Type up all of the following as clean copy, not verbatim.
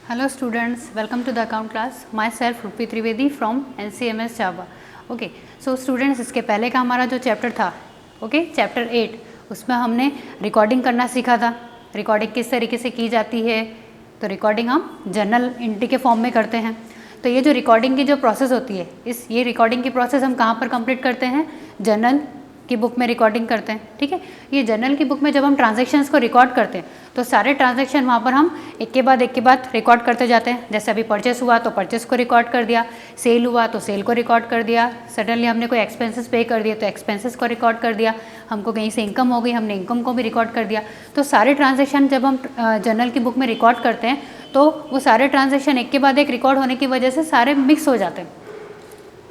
Hello students, welcome to the account class. Myself Rupi Trivedi from NCMS Java. Okay, so students इसके पहले का हमारा जो chapter था, चैप्टर 8, उसमें हमने रिकॉर्डिंग करना सीखा था. रिकॉर्डिंग किस तरीके से की जाती है, तो रिकॉर्डिंग हम जर्नल एंट्री के फॉर्म में करते हैं. तो ये जो रिकॉर्डिंग की जो प्रोसेस होती है, ये रिकॉर्डिंग की प्रोसेस हम कहाँ पर कंप्लीट करते हैं, जर्नल की बुक में रिकॉर्डिंग करते हैं. ठीक है, ये जर्नल की बुक में जब हम ट्रांजैक्शंस को रिकॉर्ड करते हैं तो सारे ट्रांजैक्शन वहाँ पर हम एक के बाद रिकॉर्ड करते जाते हैं. जैसे अभी परचेस हुआ तो परचेस को रिकॉर्ड कर दिया, सेल हुआ तो सेल को रिकॉर्ड कर दिया, सडनली हमने कोई एक्सपेंसेस पे कर दिए तो एक्सपेंसेस को रिकॉर्ड कर दिया, हमको कहीं से इनकम हो गई हमने इनकम को भी रिकॉर्ड कर दिया. तो सारे ट्रांजैक्शन जब हम जर्नल की बुक में रिकॉर्ड करते हैं तो वो सारे ट्रांजैक्शन एक के बाद एक रिकॉर्ड होने की वजह से सारे मिक्स हो जाते हैं.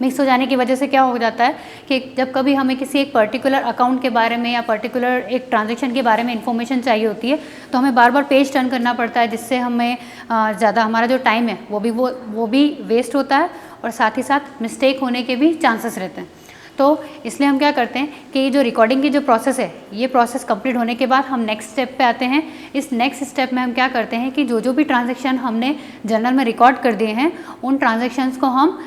मिक्स हो जाने की वजह से क्या हो जाता है कि जब कभी हमें किसी एक पर्टिकुलर अकाउंट के बारे में या पर्टिकुलर एक ट्रांजैक्शन के बारे में इन्फॉर्मेशन चाहिए होती है तो हमें बार बार पेज टर्न करना पड़ता है, जिससे हमें ज़्यादा हमारा जो टाइम है वो भी वेस्ट होता है और साथ ही साथ मिस्टेक होने के भी चांसेस रहते हैं. तो इसलिए हम क्या करते हैं कि ये जो रिकॉर्डिंग की जो प्रोसेस है, ये प्रोसेस कंप्लीट होने के बाद हम नेक्स्ट स्टेप पे आते हैं. इस नेक्स्ट स्टेप में हम क्या करते हैं कि जो भी ट्रांजैक्शन हमने जर्नल में रिकॉर्ड कर दिए हैं उन ट्रांजैक्शंस को हम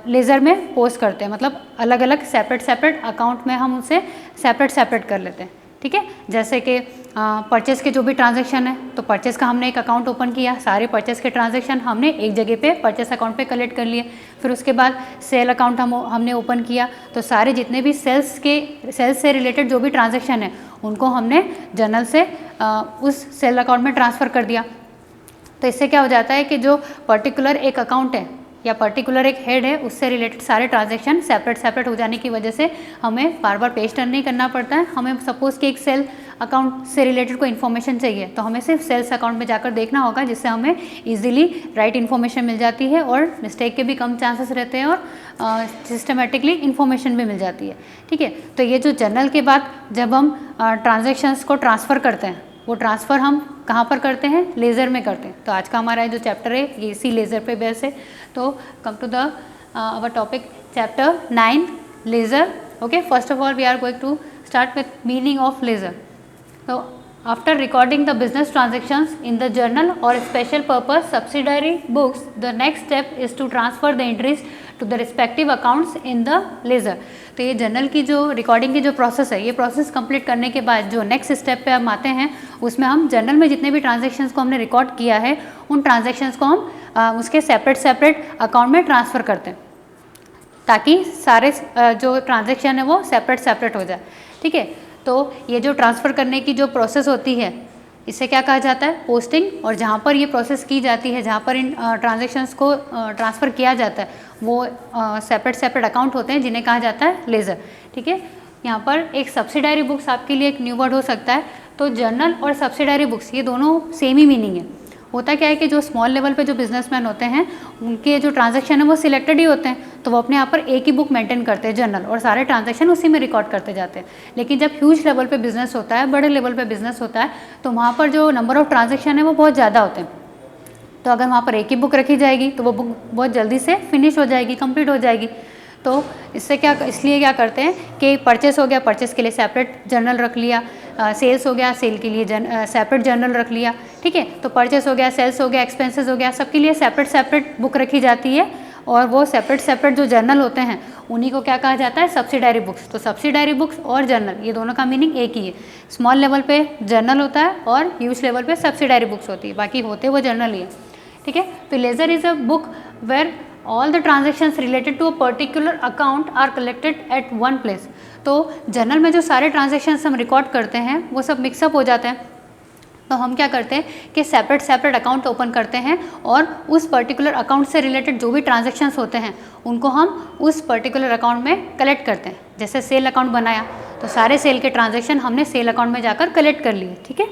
लेज़र में पोस्ट करते हैं. मतलब अलग अलग सेपरेट अकाउंट में हम उसे सेपरेट कर लेते हैं. ठीक है, जैसे कि परचेस के जो भी ट्रांजैक्शन है तो परचेस का हमने एक अकाउंट ओपन किया, सारे परचेस के ट्रांजैक्शन हमने एक जगह पे परचेस अकाउंट पे कलेक्ट कर लिए. फिर उसके बाद सेल अकाउंट हमने ओपन किया तो सारे जितने भी सेल्स से रिलेटेड जो भी ट्रांजैक्शन है उनको हमने जर्नल से उस सेल अकाउंट में ट्रांसफ़र कर दिया. तो इससे क्या हो जाता है कि जो पर्टिकुलर एक अकाउंट है या पर्टिकुलर एक हेड है उससे रिलेटेड सारे ट्रांजैक्शन सेपरेट हो जाने की वजह से हमें बार बार पेज टर्न नहीं करना पड़ता है. हमें सपोज़ कि एक सेल अकाउंट से रिलेटेड कोई इन्फॉर्मेशन चाहिए तो हमें सिर्फ सेल्स अकाउंट में जाकर देखना होगा, जिससे हमें इजीली राइट इन्फॉर्मेशन मिल जाती है और मिस्टेक के भी कम चांसेस रहते हैं और सिस्टमेटिकली इन्फॉर्मेशन भी मिल जाती है. ठीक है, तो ये जो जर्नल के बाद जब हम ट्रांजैक्शंस को ट्रांसफ़र करते हैं वो ट्रांसफ़र हम कहाँ पर करते हैं, लेज़र में करते हैं. तो आज का हमारा जो चैप्टर है ये इसी लेज़र पे बेस है. तो come to the our topic chapter 9 ledger. Okay, first of all we are going to start with meaning of ledger. So after recording the business transactions in the journal or special purpose subsidiary books, the next step is to transfer the entries to the respective accounts in the ledger. तो ये journal की जो recording की जो process है, ये process complete करने के बाद जो नेक्स्ट स्टेप पे हम आते हैं उसमें हम जर्नल में जितने भी ट्रांजैक्शंस को हमने रिकॉर्ड किया है उन ट्रांजैक्शंस को हम उसके सेपरेट अकाउंट में ट्रांसफ़र करते हैं ताकि सारे जो ट्रांजैक्शन है वो सेपरेट हो जाए. ठीक है, तो ये जो ट्रांसफ़र करने की जो प्रोसेस होती है इसे क्या कहा जाता है, पोस्टिंग. और जहाँ पर ये प्रोसेस की जाती है, जहाँ पर इन ट्रांजैक्शंस को ट्रांसफ़र किया जाता है वो सेपरेट अकाउंट होते हैं जिन्हें कहा जाता है लेज़र. ठीक है, यहाँ पर एक सब्सिडारी बुक्स आपके लिए एक न्यू वर्ड हो सकता है. तो जर्नल और सब्सिडारी बुक्स ये दोनों सेम ही मीनिंग है. होता क्या है कि जो स्मॉल लेवल पे जो बिजनेसमैन होते हैं उनके जो ट्रांजैक्शन है वो सिलेक्टेड ही होते हैं, तो वो अपने यहाँ पर एक ही बुक मेंटेन करते हैं जर्नल, और सारे ट्रांजैक्शन उसी में रिकॉर्ड करते जाते हैं. लेकिन जब ह्यूज लेवल पे बिजनेस होता है, बड़े लेवल पे बिजनेस होता है, तो वहाँ पर जो नंबर ऑफ़ ट्रांजैक्शन है वो बहुत ज़्यादा होते हैं. तो अगर वहाँ पर एक ही बुक रखी जाएगी तो वो बुक बहुत जल्दी से फिनिश हो जाएगी, कंप्लीट हो जाएगी. तो इसलिए क्या करते हैं कि परचेस हो गया, परचेस के लिए सेपरेट जर्नल रख लिया, सेल्स हो गया, सेल के लिए सेपरेट जर्नल रख लिया. ठीक है, तो परचेस हो गया, सेल्स हो गया, एक्सपेंसेस हो गया, सबके लिए सेपरेट बुक रखी जाती है. और वो सेपरेट जो जर्नल होते हैं उन्हीं को क्या कहा जाता है, सब्सिडारी बुक्स. तो सब्सिडारी बुक्स और जर्नल ये दोनों का मीनिंग एक ही है. स्मॉल लेवल पे जर्नल होता है और ह्यूज लेवल पे सब्सिडारी बुक्स होती है, बाकी होते वो जर्नल ही है. ठीक है, तो ledger is a book where all the transactions related to a particular account are collected at one place. तो जर्नल में जो सारे ट्रांजेक्शन्स हम रिकॉर्ड करते हैं वो सब मिक्सअप हो जाते हैं. तो हम क्या करते हैं कि सेपरेट अकाउंट ओपन करते हैं और उस पर्टिकुलर अकाउंट से रिलेटेड जो भी ट्रांजेक्शन्स होते हैं उनको हम उस पर्टिकुलर अकाउंट में कलेक्ट करते हैं. जैसे सेल अकाउंट बनाया तो सारे सेल के ट्रांजेक्शन हमने सेल अकाउंट में जाकर कलेक्ट कर लिए. ठीक है,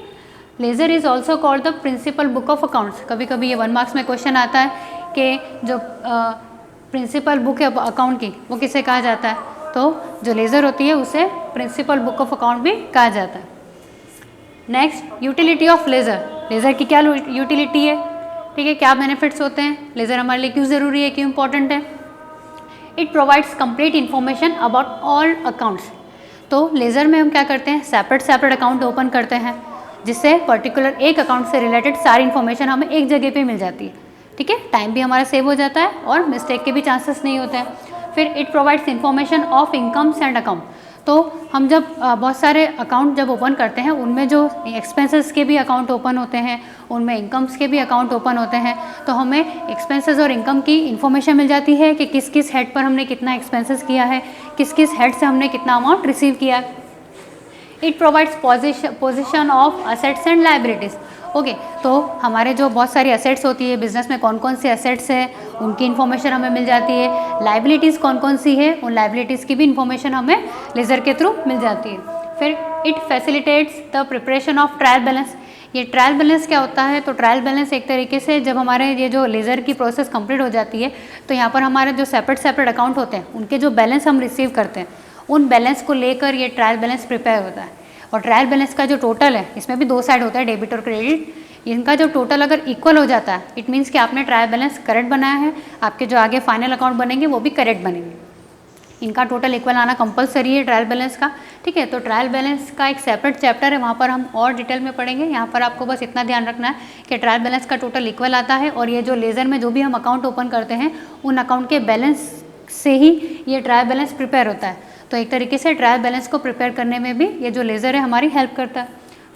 ledger is also called the principal book of accounts. कभी कभी ये 1 मार्क्स में क्वेश्चन आता है कि जो प्रिंसिपल बुक है अकाउंट की वो किसे कहा जाता है, तो जो लेज़र होती है उसे प्रिंसिपल बुक ऑफ अकाउंट भी कहा जाता है. Next, utility of laser. Laser की क्या यूटिलिटी है, ठीक है, क्या बेनिफिट्स होते हैं, लेज़र हमारे लिए क्यों ज़रूरी है, क्यों इंपॉर्टेंट है. It provides complete information about all accounts. तो लेज़र में हम क्या करते हैं, सेपरेट अकाउंट ओपन करते हैं. जिससे पर्टिकुलर एक अकाउंट से रिलेटेड सारी इन्फॉर्मेशन हमें एक जगह पे मिल जाती है, ठीक है। टाइम भी हमारा सेव हो जाता है और मिस्टेक के भी चांसेस नहीं होते हैं। फिर it provides information of incomes and account. तो हम जब बहुत सारे अकाउंट जब ओपन करते हैं उनमें जो एक्सपेंसेस के भी अकाउंट ओपन होते हैं, उनमें इनकम्स के भी अकाउंट ओपन होते हैं, तो हमें एक्सपेंसेस और इनकम की इन्फॉर्मेशन मिल जाती है कि किस किस हेड पर हमने कितना एक्सपेंसेस किया है, किस किस हेड से हमने कितना अमाउंट रिसीव किया है। It provides position of assets and liabilities. Okay, तो हमारे जो बहुत सारी असेट्स होती है बिजनेस में, कौन कौन सी असेट्स है उनकी इन्फॉर्मेशन हमें मिल जाती है। लाइबिलिटीज़ कौन कौन सी है, उन लाइबिलिटीज़ की भी इन्फॉर्मेशन हमें लेजर के थ्रू मिल जाती है। फिर it facilitates the preparation of trial balance. ये ट्रायल बैलेंस क्या होता है? तो ट्रायल बैलेंस एक तरीके से जब हमारे ये जो लेज़र की प्रोसेस कंप्लीट हो जाती है तो यहाँ पर हमारे जो सेपरेट अकाउंट होते हैं उनके जो बैलेंस हम रिसीव करते हैं उन बैलेंस को लेकर ये ट्रायल बैलेंस प्रिपेयर होता है। और ट्रायल बैलेंस का जो टोटल है, इसमें भी दो साइड होता है, डेबिट और क्रेडिट। इनका जो टोटल अगर इक्वल हो जाता है इट मीन्स कि आपने ट्रायल बैलेंस करेक्ट बनाया है, आपके जो आगे फाइनल अकाउंट बनेंगे वो भी करेक्ट बनेंगे। इनका टोटल इक्वल आना कंपलसरी है ट्रायल बैलेंस का, ठीक है। तो ट्रायल बैलेंस का एक सेपरेट चैप्टर है, वहाँ पर हम और डिटेल में पढ़ेंगे। यहाँ पर आपको बस इतना ध्यान रखना है कि ट्रायल बैलेंस का टोटल इक्वल आता है और ये जो लेज़र में जो भी हम अकाउंट ओपन करते हैं उन अकाउंट के बैलेंस से ही ये ट्रायल बैलेंस प्रिपेयर होता है। तो एक तरीके से ट्रायल बैलेंस को प्रिपेयर करने में भी ये जो लेज़र है हमारी हेल्प करता है।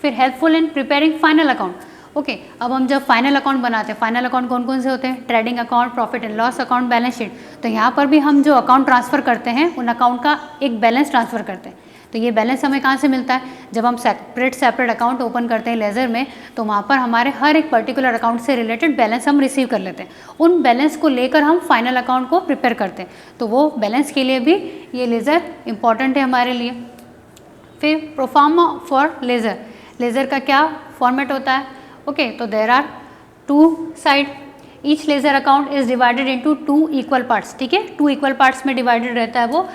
फिर helpful in preparing final account. Okay, अब हम जब फाइनल अकाउंट बनाते हैं, फाइनल अकाउंट कौन कौन से होते हैं? Trading account, profit and loss account, balance sheet. तो यहाँ पर भी हम जो अकाउंट ट्रांसफ़र करते हैं उन अकाउंट का एक बैलेंस ट्रांसफ़र करते हैं। तो ये बैलेंस हमें कहाँ से मिलता है? जब हम सेपरेट अकाउंट ओपन करते हैं लेज़र में तो वहाँ पर हमारे हर एक पर्टिकुलर अकाउंट से रिलेटेड बैलेंस हम रिसीव कर लेते हैं। उन बैलेंस को लेकर हम फाइनल अकाउंट को प्रिपेयर करते हैं। तो वो बैलेंस के लिए भी ये लेज़र इंपॉर्टेंट है हमारे लिए। फिर प्रोफार्मा फॉर लेज़र। लेज़र का क्या फॉर्मेट होता है? ओके, तो there are two side, each ledger account is divided into 2 equal parts, ठीक है। 2 इक्वल पार्ट्स में डिवाइडेड रहता है वो।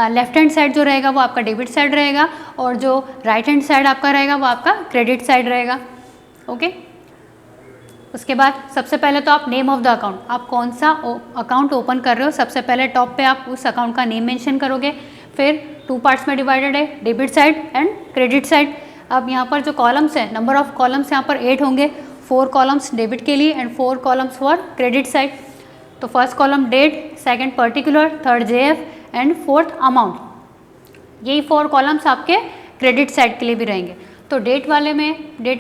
लेफ्ट हैंड साइड जो रहेगा वो आपका डेबिट साइड रहेगा और जो राइट हैंड साइड आपका रहेगा वो आपका क्रेडिट साइड रहेगा। ओके, उसके बाद सबसे पहले तो आप नेम ऑफ द अकाउंट, आप कौन सा अकाउंट ओपन कर रहे हो, सबसे पहले टॉप पे आप उस अकाउंट का नेम मेंशन करोगे। फिर 2 पार्ट्स में डिवाइडेड है, debit side and credit side. अब यहाँ पर जो कॉलम्स हैं, नंबर ऑफ कॉलम्स यहाँ पर 8 होंगे, 4 कॉलम्स डेबिट के लिए and 4 columns for credit side. तो first column date, second particular, third JF and fourth amount. यही 4 कॉलम्स आपके क्रेडिट साइड के लिए भी रहेंगे। तो डेट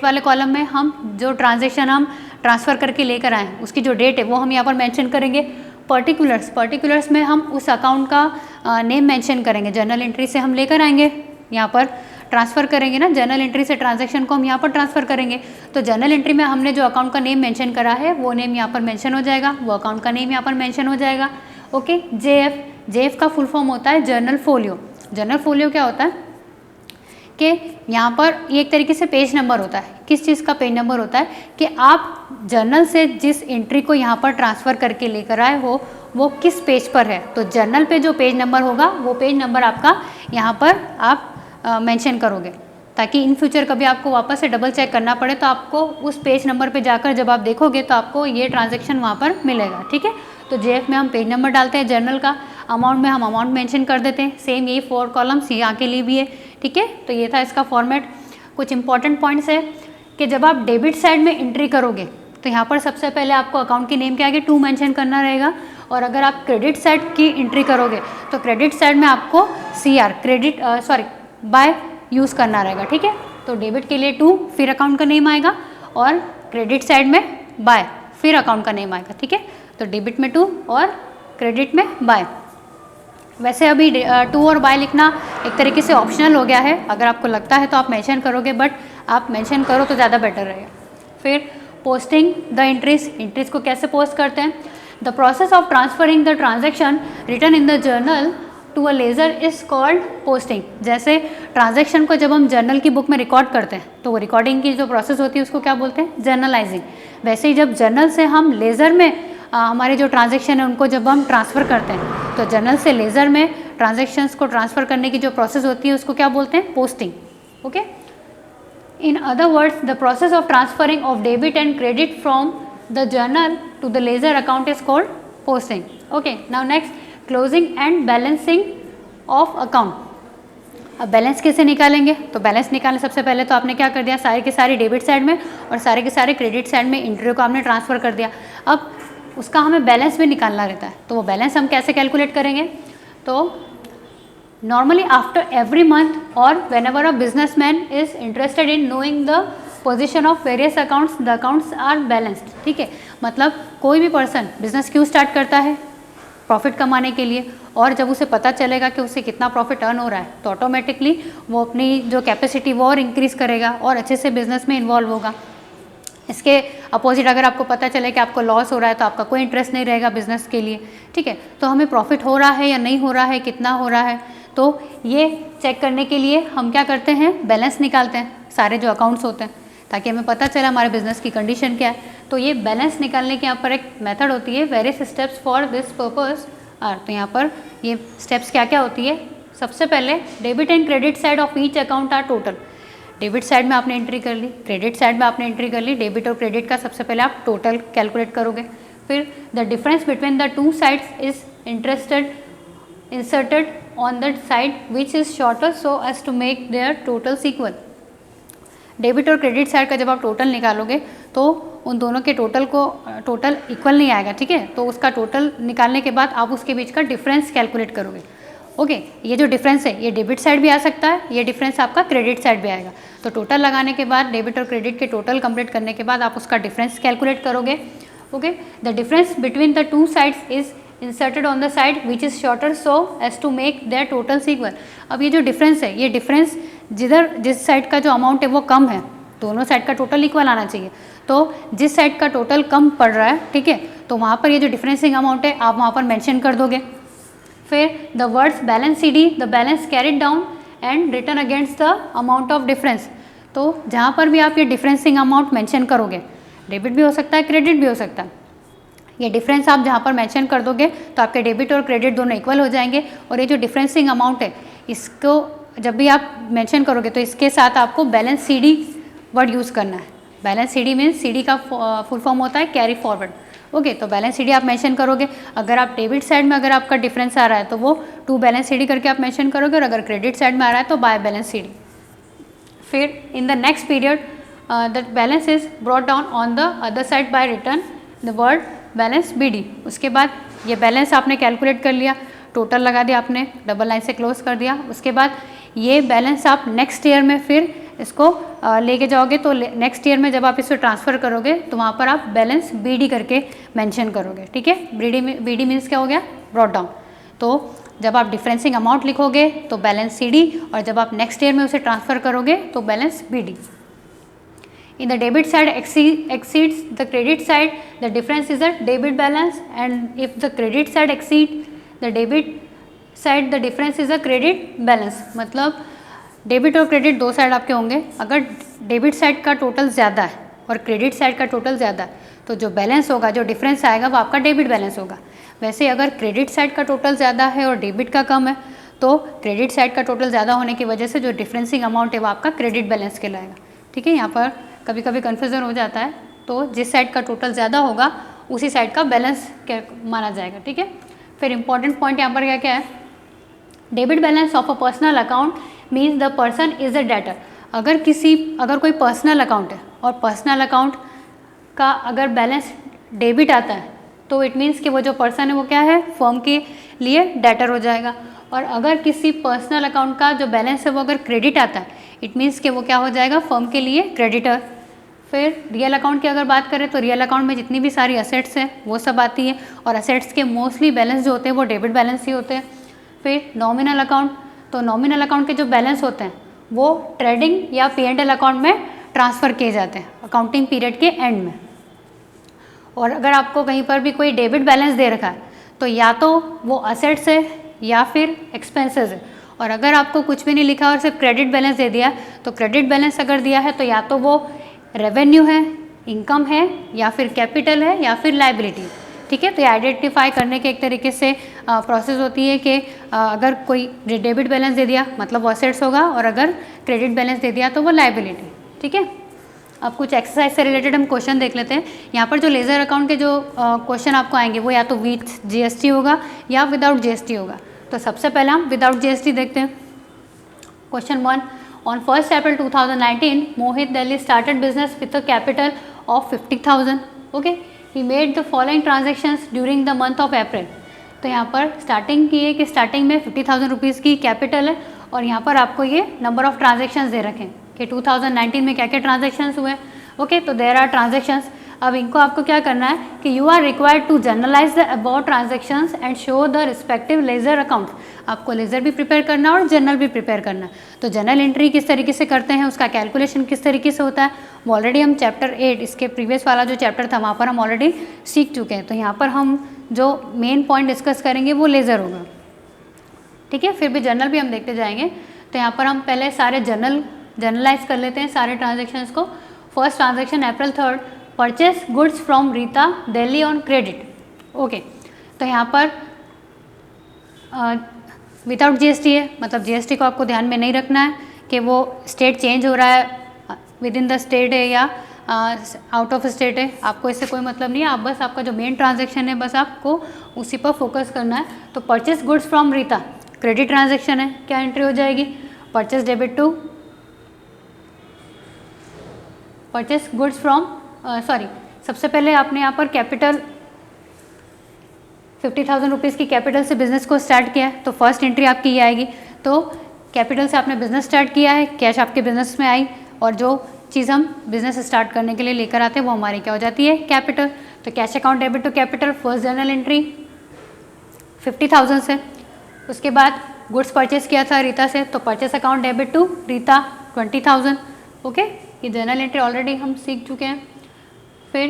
वाले कॉलम में हम जो ट्रांजेक्शन हम ट्रांसफ़र करके लेकर आए उसकी जो डेट है वो हम यहाँ पर मेंशन करेंगे। पर्टिकुलर्स में हम उस अकाउंट का नेम मेंशन करेंगे। जर्नल एंट्री से हम लेकर आएंगे, यहाँ पर ट्रांसफ़र करेंगे ना, जर्नल एंट्री से ट्रांजैक्शन को हम यहाँ पर ट्रांसफ़र करेंगे। तो जर्नल एंट्री में हमने जो अकाउंट का नेम मेंशन करा है वो नेम यहाँ पर मेंशन हो जाएगा, वो अकाउंट का नेम यहाँ पर मेंशन हो जाएगा। ओके, जेएफ का फुल फॉर्म होता है जर्नल फोलियो। जर्नल फोलियो क्या होता है कि यहाँ पर ये एक तरीके से पेज नंबर होता है। किस चीज़ का पेज नंबर होता है? कि आप जर्नल से जिस एंट्री को यहाँ पर ट्रांसफ़र करके लेकर आए हो वो किस पेज पर है। तो जर्नल पे जो पेज नंबर होगा वो पेज नंबर आपका यहाँ पर आप मेंशन करोगे, ताकि इन फ्यूचर कभी आपको वापस से डबल चेक करना पड़े तो आपको उस पेज नंबर पे जाकर जब आप देखोगे तो आपको ये ट्रांजैक्शन वहाँ पर मिलेगा, ठीक है। तो जेएफ में हम पेज नंबर डालते हैं जर्नल का, अमाउंट में हम अमाउंट मेंशन कर देते हैं। सेम यही 4 कॉलम्स यहाँ के लिए भी है, ठीक है। तो ये था इसका फॉर्मेट। कुछ इंपॉर्टेंट पॉइंट्स है कि जब आप डेबिट साइड में एंट्री करोगे तो यहाँ पर सबसे पहले आपको अकाउंट के नेम के आगे 2 मेंशन करना रहेगा। और अगर आप क्रेडिट साइड की एंट्री करोगे तो क्रेडिट साइड में आपको CR बाय यूज़ करना रहेगा, ठीक है। तो डेबिट के लिए 2 फिर अकाउंट का नेम आएगा और क्रेडिट साइड में बाय फिर अकाउंट का नेम आएगा, ठीक है। तो डेबिट में 2 और क्रेडिट में बाय। वैसे अभी 2 और बाय लिखना एक तरीके से ऑप्शनल हो गया है, अगर आपको लगता है तो आप मेंशन करोगे, बट आप मेंशन करो तो ज़्यादा बेटर रहेगा। फिर पोस्टिंग द एंट्रीज को कैसे पोस्ट करते हैं? The process of transferring the transaction written in the journal to a ledger is called posting. जैसे ट्रांजैक्शन को जब हम जर्नल की बुक में रिकॉर्ड करते हैं तो वो रिकॉर्डिंग की जो प्रोसेस होती है उसको क्या बोलते हैं? जर्नलाइजिंग। वैसे ही जब जर्नल से हम लेज़र में हमारे जो ट्रांजैक्शन है उनको जब हम ट्रांसफ़र करते हैं तो जर्नल से लेज़र में ट्रांजैक्शंस को ट्रांसफ़र करने की जो प्रोसेस होती है उसको क्या बोलते हैं? Posting. Okay, in other words the process of transferring of debit and credit from the journal to the ledger account is called posting. Okay, now next, closing and balancing of account. अब balance कैसे निकालेंगे? तो balance निकालने सबसे पहले तो आपने क्या कर दिया, सारे के सारे डेबिट साइड में और सारे के सारे क्रेडिट साइड में इंट्री को आपने ट्रांसफ़र कर दिया। अब उसका हमें बैलेंस भी निकालना रहता है, तो वो बैलेंस हम कैसे कैलकुलेट करेंगे? तो नॉर्मली आफ्टर एवरी मंथ और whenever a businessman is interested in knowing the position of various accounts, the accounts are balanced. ठीक है, मतलब कोई भी पर्सन बिजनेस क्यों स्टार्ट करता है? प्रॉफिट कमाने के लिए, और जब उसे पता चलेगा कि उसे कितना प्रॉफिट अर्न हो रहा है तो ऑटोमेटिकली वो अपनी जो कैपेसिटी वो और इंक्रीज़ करेगा और अच्छे से बिजनेस में इन्वॉल्व होगा। इसके अपोजिट अगर आपको पता चले कि आपको लॉस हो रहा है तो आपका कोई इंटरेस्ट नहीं रहेगा बिजनेस के लिए। ठीक है, तो हमें प्रॉफिट हो रहा है या नहीं हो रहा है, कितना हो रहा है, तो ये चेक करने के लिए हम क्या करते हैं, बैलेंस निकालते हैं सारे जो अकाउंट्स होते हैं, ताकि हमें पता चले हमारे बिजनेस की कंडीशन क्या है। तो ये बैलेंस निकालने की यहाँ पर एक मेथड होती है, various steps for this purpose are. तो यहाँ पर ये स्टेप्स क्या क्या होती है? सबसे पहले debit and credit side of each account are total. Debit side में आपने एंट्री कर ली, क्रेडिट साइड में आपने एंट्री कर ली। डेबिट और क्रेडिट का सबसे पहले आप टोटल कैलकुलेट करोगे, फिर the difference between the two sides is inserted on the side which is shorter so as to make their totals equal. Debit और क्रेडिट साइड का जब आप टोटल निकालोगे तो उन दोनों के टोटल इक्वल नहीं आएगा। ठीक है, तो उसका टोटल निकालने के बाद आप उसके बीच का डिफरेंस कैलकुलेट करोगे। ओके, ये जो डिफरेंस है ये डेबिट साइड भी आ सकता है, ये डिफरेंस आपका क्रेडिट साइड भी आएगा। तो टोटल लगाने के बाद डेबिट और क्रेडिट के टोटल कंप्लीट करने के बाद आप उसका डिफरेंस कैलकुलेट करोगे। Okay, the difference between the two sides is inserted on the side which is shorter so as to make their totals equal. अब ये जो डिफरेंस है, ये डिफरेंस जिस साइड का जो अमाउंट है वो कम है, दोनों साइड का टोटल इक्वल आना चाहिए। तो जिस साइड का टोटल कम पड़ रहा है, ठीक है, तो वहाँ पर ये जो डिफरेंसिंग अमाउंट है आप वहाँ पर मेंशन कर दोगे। फिर the words balance CD, the balance carried down and return against the amount of difference. तो जहाँ पर भी आप ये डिफरेंसिंग अमाउंट मेंशन करोगे, डेबिट भी हो सकता है, क्रेडिट भी हो सकता है, ये डिफरेंस आप जहाँ पर मेंशन कर दोगे तो आपके डेबिट और क्रेडिट दोनों इक्वल हो जाएंगे। और ये जो डिफरेंसिंग अमाउंट है इसको जब भी आप मेंशन करोगे तो इसके साथ आपको बैलेंस CD वर्ड यूज़ करना है। बैलेंस CD मीन्स CD का फुल फॉर्म होता है कैरी फॉरवर्ड। ओके, तो बैलेंस CD आप मेंशन करोगे। अगर आप डेबिट साइड में अगर आपका डिफरेंस आ रहा है तो वो टू बैलेंस CD करके आप मेंशन करोगे, और अगर क्रेडिट साइड में आ रहा है तो बाय बैलेंस CD। फिर in the next period the balance is brought down on the other side by return the word balance BD। उसके बाद ये बैलेंस आपने कैलकुलेट कर लिया, टोटल लगा दिया आपने, डबल लाइन से क्लोज कर दिया। उसके बाद ये बैलेंस आप नेक्स्ट ईयर में फिर इसको लेके जाओगे, तो नेक्स्ट ईयर में जब आप इसको ट्रांसफ़र करोगे तो वहाँ पर आप बैलेंस BD करके मेंशन करोगे। ठीक है, BD मीन्स क्या हो गया, ब्रॉट डाउन। तो जब आप डिफरेंसिंग अमाउंट लिखोगे तो बैलेंस CD, और जब आप नेक्स्ट ईयर में उसे ट्रांसफ़र करोगे तो balance BD। In the debit side exceeds the credit side, the difference is a debit balance, and if the credit side exceeds the debit side, the difference is a credit balance। मतलब debit और credit दो side आपके होंगे। अगर debit side का total ज़्यादा है और क्रेडिट साइड का टोटल ज़्यादा है तो जो बैलेंस होगा, जो डिफरेंस आएगा वो आपका डेबिट बैलेंस होगा। वैसे अगर क्रेडिट साइड का टोटल ज़्यादा है और डेबिट का कम है तो क्रेडिट साइड का टोटल ज़्यादा होने की वजह से जो डिफरेंसिंग अमाउंट है वो आपका क्रेडिट बैलेंस कहलाएगा। ठीक है, यहाँ पर कभी कभी कन्फ्यूज़न हो जाता है, तो जिस साइड का टोटल ज़्यादा होगा उसी साइड का बैलेंस माना जाएगा। ठीक है, फिर इंपॉर्टेंट पॉइंट यहाँ पर क्या क्या है, debit balance of a personal account means the person is a debtor. अगर कोई पर्सनल अकाउंट है और पर्सनल अकाउंट का अगर बैलेंस डेबिट आता है तो इट मीन्स कि वो जो पर्सन है वो क्या है, फर्म के लिए डेटर हो जाएगा। और अगर किसी पर्सनल अकाउंट का जो बैलेंस है वो अगर क्रेडिट आता है, इट मीन्स कि वो क्या हो जाएगा, फर्म के लिए क्रेडिटर। फिर रियल अकाउंट की अगर बात करें तो रियल अकाउंट में जितनी भी सारी असेट्स हैं वो सब आती है, और असेट्स के मोस्टली बैलेंस जो होते हैं वो डेबिट बैलेंस ही होते हैं। फिर नॉमिनल अकाउंट, तो नॉमिनल अकाउंट के जो बैलेंस होते हैं वो ट्रेडिंग या P&L अकाउंट में ट्रांसफ़र किए जाते हैं अकाउंटिंग पीरियड के एंड में। और अगर आपको कहीं पर भी कोई डेबिट बैलेंस दे रखा है तो या तो वो असेट्स है या फिर एक्सपेंसेस है, और अगर आपको कुछ भी नहीं लिखा और सिर्फ क्रेडिट बैलेंस दे दिया तो क्रेडिट बैलेंस अगर दिया है तो या तो वो रेवेन्यू है, इनकम है, या फिर कैपिटल है, या फिर लाइबिलिटी। ठीक है, तो ये आइडेंटिफाई करने के एक तरीके से प्रोसेस होती है कि अगर कोई डेबिट बैलेंस दे दिया मतलब वो असेट्स होगा, और अगर क्रेडिट बैलेंस दे दिया तो वो लाइबिलिटी। ठीक है, अब कुछ एक्सरसाइज से रिलेटेड हम क्वेश्चन देख लेते हैं। यहाँ पर जो लेजर अकाउंट के जो क्वेश्चन आपको आएंगे वो या तो विथ GST होगा या विदाउट GST होगा। तो सबसे पहले हम विदाउट GST देखते हैं। Question 1. On 1st April 2019, Mohit Delhi started business with a capital of 50,000. Okay. He made the following transactions during the month of April. तो यहाँ पर स्टार्टिंग की है कि स्टार्टिंग में 50,000 रुपीज़ की कैपिटल है और यहाँ पर आपको ये नंबर ऑफ ट्रांजेक्शन्स दे रखे हैं कि 2019 में क्या क्या ट्रांजेक्शन्स हुए. ओके, तो देयर आर ट्रांजेक्शन्स. अब इनको आपको क्या करना है कि you are required to journalise the about transactions and show the respective ledger account. आपको लेजर भी प्रिपेयर करना है और जर्नल भी प्रिपेयर करना है. तो जर्नल एंट्री किस तरीके से करते हैं, उसका कैलकुलेशन किस तरीके से होता है, वो ऑलरेडी हम चैप्टर 8 इसके प्रीवियस वाला जो चैप्टर था वहाँ पर हम ऑलरेडी सीख चुके हैं. तो यहाँ पर हम जो मेन पॉइंट डिस्कस करेंगे वो लेज़र होगा. ठीक है, फिर भी जर्नल भी हम देखते जाएंगे. तो यहाँ पर हम पहले सारे जर्नलाइज कर लेते हैं सारे ट्रांजेक्शन्स को. First transaction April 3rd, purchase goods from Rita Delhi on credit. Okay, तो यहाँ पर विदाउट जीएसटी है, मतलब जीएसटी को आपको ध्यान में नहीं रखना है कि वो स्टेट चेंज हो रहा है, विद इन द स्टेट है या आउट ऑफ स्टेट है, आपको इससे कोई मतलब नहीं है. आप बस आपका जो मेन ट्रांजेक्शन है बस आपको उसी पर फोकस करना है. तो purchase goods from Rita credit transaction है, क्या एंट्री हो जाएगी, purchase debit to purchase goods from सबसे पहले आपने यहाँ पर कैपिटल 50,000 रुपीज़ की कैपिटल से बिजनेस को स्टार्ट किया है, तो फर्स्ट एंट्री आपकी ये आएगी. तो कैपिटल से आपने बिजनेस स्टार्ट किया है, कैश आपके बिजनेस में आई और जो चीज़ हम बिजनेस स्टार्ट करने के लिए लेकर आते हैं वो हमारी क्या हो जाती है, कैपिटल. तो cash account debit to capital, first journal entry 50,000 से. उसके बाद गुड्स परचेस किया था रीता से, तो purchase account debit to Rita 20,000. Okay, ये जर्नल एंट्री ऑलरेडी हम सीख चुके हैं. फिर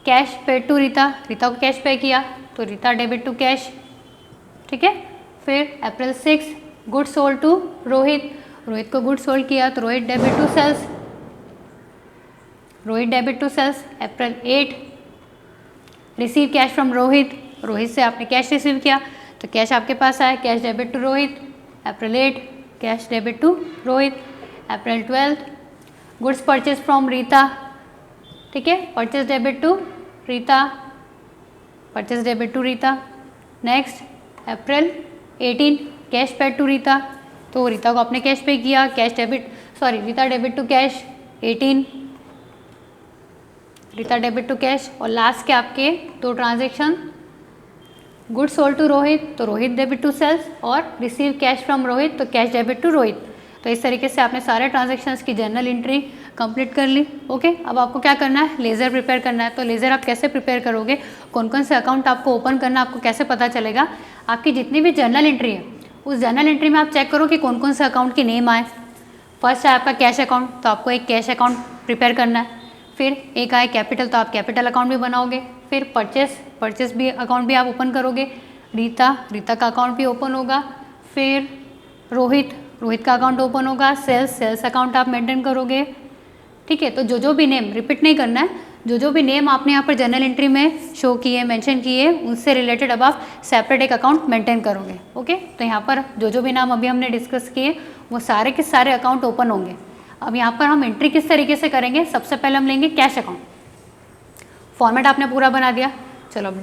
कैश पेड टू रीता को कैश पे किया तो रीता डेबिट टू कैश. ठीक है. फिर April 6 goods sold to Rohit को गुड्स सोल्ड किया तो Rohit debit to sales. April 8 receive cash from Rohit से आपने कैश रिसीव किया तो कैश आपके पास आया, cash debit to Rohit. April 8 cash debit to Rohit. April 12 goods purchase from Rita. ठीक है, purchase debit to Rita. Next April 18 cash paid to Rita, तो रीता को आपने कैश पे किया, Rita debit to cash 18, Rita debit to cash. और लास्ट के आपके दो transaction goods sold to Rohit, तो रोहित डेबिट टू सेल्स और रिसीव कैश फ्रॉम रोहित, तो कैश डेबिट टू रोहित. तो इस तरीके से आपने सारे ट्रांजेक्शन्स की जर्नल एंट्री कंप्लीट कर ली. ओके, अब आपको क्या करना है, लेज़र प्रिपेयर करना है. तो लेज़र आप कैसे प्रिपेयर करोगे, कौन कौन से अकाउंट आपको ओपन करना है, आपको कैसे पता चलेगा. आपकी जितनी भी जर्नल एंट्री है उस जर्नल एंट्री में आप चेक करो कि कौन कौन से अकाउंट के नेम आए. फर्स्ट है आपका कैश अकाउंट, तो आपको एक कैश अकाउंट प्रिपेयर करना है. फिर एक आए कैपिटल, तो आप कैपिटल अकाउंट भी बनाओगे. फिर परचेस भी अकाउंट भी आप ओपन करोगे. रीता का अकाउंट भी ओपन होगा. फिर रोहित का अकाउंट ओपन होगा. सेल्स अकाउंट आप मेंटेन करोगे. ठीक है, तो जो भी नेम रिपीट नहीं करना है, जो भी नेम आपने यहाँ पर जर्नल एंट्री में शो किए, मेंशन किए, उनसे रिलेटेड अब आप सेपरेट एक अकाउंट मेंटेन करोगे. ओके, तो यहाँ पर जो भी नाम अभी हमने डिस्कस किए वो सारे के सारे अकाउंट ओपन होंगे. अब यहाँ पर हम एंट्री किस तरीके से करेंगे, सबसे पहले हम लेंगे कैश अकाउंट. फॉर्मेट आपने पूरा बना दिया. चलो अब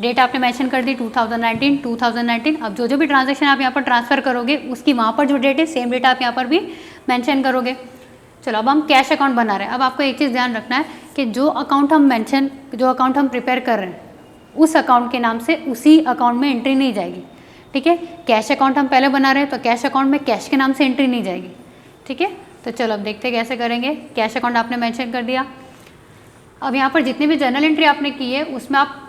डेट आपने मेंशन कर दी 2019. अब जो भी ट्रांजेक्शन आप यहाँ पर ट्रांसफ़र करोगे उसकी वहाँ पर जो डेट है सेम डेट आप यहाँ पर भी मेंशन करोगे. चलो अब हम कैश अकाउंट बना रहे हैं. अब आपको एक चीज़ ध्यान रखना है कि जो अकाउंट हम प्रिपेयर कर रहे हैं उस अकाउंट के नाम से उसी अकाउंट में एंट्री नहीं जाएगी. ठीक है, कैश अकाउंट हम पहले बना रहे हैं तो कैश अकाउंट में कैश के नाम से एंट्री नहीं जाएगी. ठीक है, तो चलो अब देखते हैं कैसे करेंगे. कैश अकाउंट आपने मेंशन कर दिया. अब यहाँ पर जितनी भी जर्नल एंट्री आपने की है उसमें आप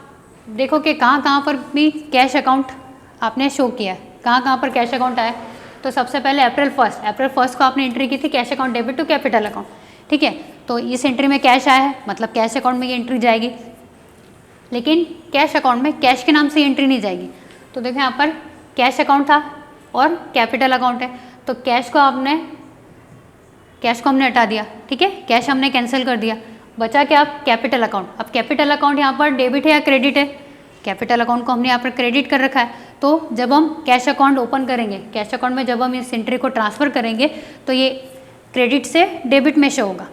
देखो कि कहाँ पर भी कैश अकाउंट आपने शो किया है, कहाँ पर कैश अकाउंट आया. तो सबसे पहले April 1 को आपने एंट्री की थी cash account debit to capital account. ठीक है, तो इस एंट्री में कैश आया है, मतलब कैश अकाउंट में ये एंट्री जाएगी. लेकिन कैश अकाउंट में कैश के नाम से एंट्री नहीं जाएगी. तो देखो यहाँ पर कैश अकाउंट था और कैपिटल अकाउंट है, तो कैश को हमने हटा दिया. ठीक है, कैश हमने कैंसिल कर दिया. बचा क्या, आप कैपिटल अकाउंट. अब कैपिटल अकाउंट यहाँ पर डेबिट है या क्रेडिट है, कैपिटल अकाउंट को हमने यहाँ पर क्रेडिट कर रखा है. तो जब हम कैश अकाउंट ओपन करेंगे, कैश अकाउंट में जब हम इस एंट्री को ट्रांसफ़र करेंगे तो ये क्रेडिट से डेबिट में शो होगा.